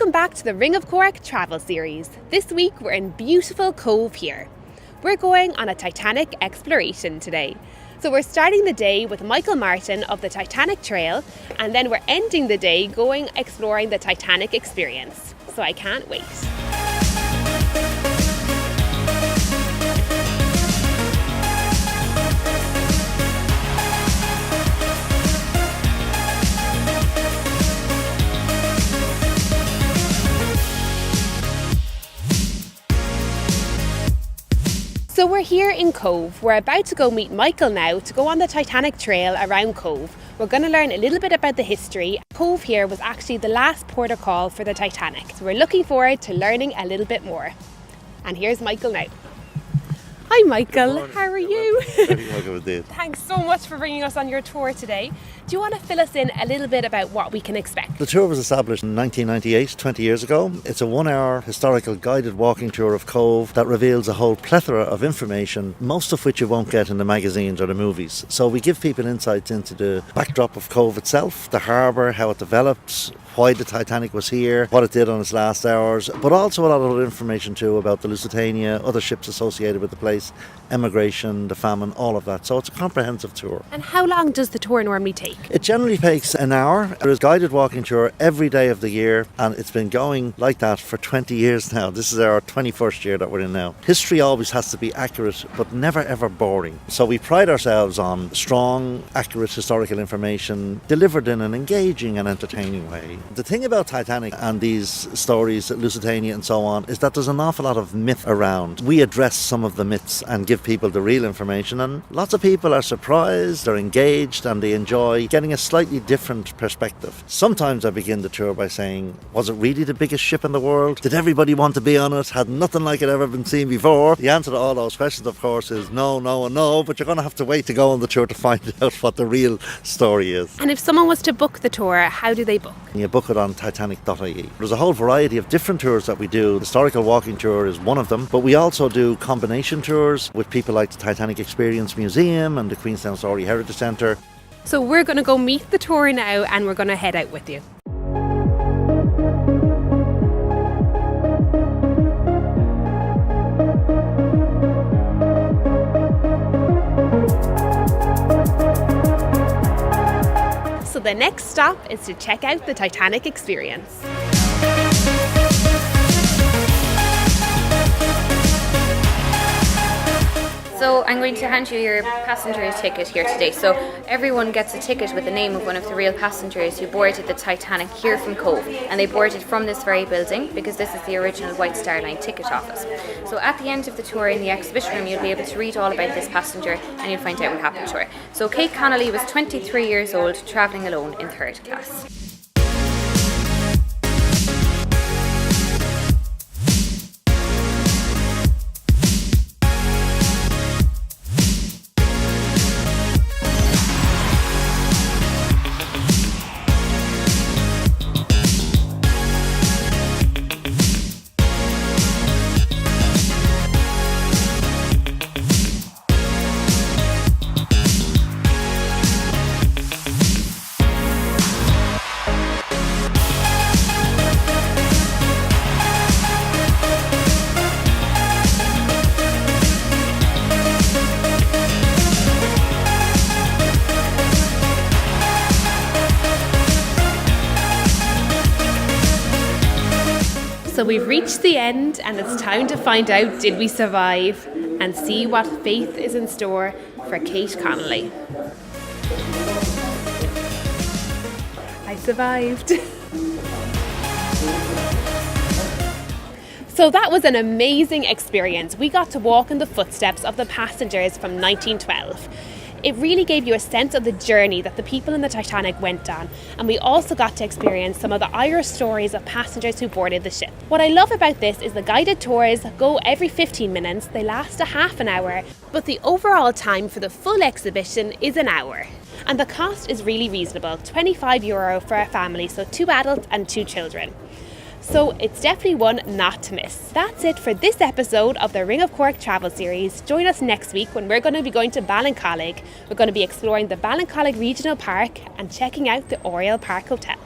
Welcome back to the Ring of Cork travel series. This week we're in beautiful Cobh here. We're going on a Titanic exploration today. So we're starting the day with Michael Martin of the Titanic Trail, and then we're ending the day going exploring the Titanic Experience. So I can't wait. So we're here in Cobh. We're about to go meet Michael now to go on the Titanic Trail around Cobh. We're going to learn a little bit about the history. Cobh here was actually the last port of call for the Titanic. So we're looking forward to learning a little bit more. And here's Michael now. Hi Michael, how are you? Very welcome indeed. Thanks so much for bringing us on your tour today. Do you want to fill us in a little bit about what we can expect? The tour was established in 1998, 20 years ago. It's a 1-hour historical guided walking tour of Cobh that reveals a whole plethora of information, most of which you won't get in the magazines or the movies. So we give people insights into the backdrop of Cobh itself, the harbour, how it developed, why the Titanic was here, what it did on its last hours, but also a lot of other information too about the Lusitania, other ships associated with the place, emigration, the famine, all of that. So it's a comprehensive tour. And how long does the tour normally take? It generally takes an hour. There is a guided walking tour every day of the year, and it's been going like that for 20 years now. This is our 21st year that we're in now. History always has to be accurate, but never ever boring. So we pride ourselves on strong, accurate historical information delivered in an engaging and entertaining way. The thing about Titanic and these stories, Lusitania and so on, is that there's an awful lot of myth around. We address some of the myths and give people the real information, and lots of people are surprised, they're engaged, and they enjoy getting a slightly different perspective. Sometimes I begin the tour by saying, was it really the biggest ship in the world? Did everybody want to be on it? Had nothing like it ever been seen before? The answer to all those questions, of course, is no, no and no, but you're going to have to wait to go on the tour to find out what the real story is. And if someone was to book the tour, how do they book? You book it on Titanic.ie. There's a whole variety of different tours that we do. The historical walking tour is one of them, but we also do combination tours with people like the Titanic Experience Museum and the Queenstown Story Heritage Centre. So we're going to go meet the tour now, and we're going to head out with you. So the next stop is to check out the Titanic Experience. So I'm going to hand you your passenger ticket here today. So everyone gets a ticket with the name of one of the real passengers who boarded the Titanic here from Cobh, and they boarded from this very building because this is the original White Star Line ticket office. So at the end of the tour in the exhibition room, you'll be able to read all about this passenger and you'll find out what happened to her. So Kate Connolly was 23 years old, travelling alone in third class. So we've reached the end, and it's time to find out, did we survive, and see what faith is in store for Kate Connolly. I survived. So that was an amazing experience. We got to walk in the footsteps of the passengers from 1912. It really gave you a sense of the journey that the people in the Titanic went on, and we also got to experience some of the Irish stories of passengers who boarded the ship. What I love about this is the guided tours go every 15 minutes, they last a half an hour, but the overall time for the full exhibition is an hour. And the cost is really reasonable, €25 for a family, so 2 adults and 2 children. So it's definitely one not to miss. That's it for this episode of the Ring of Cork travel series. Join us next week when we're going to be going to Ballincollig. We're going to be exploring the Ballincollig Regional Park and checking out the Oriel Park Hotel.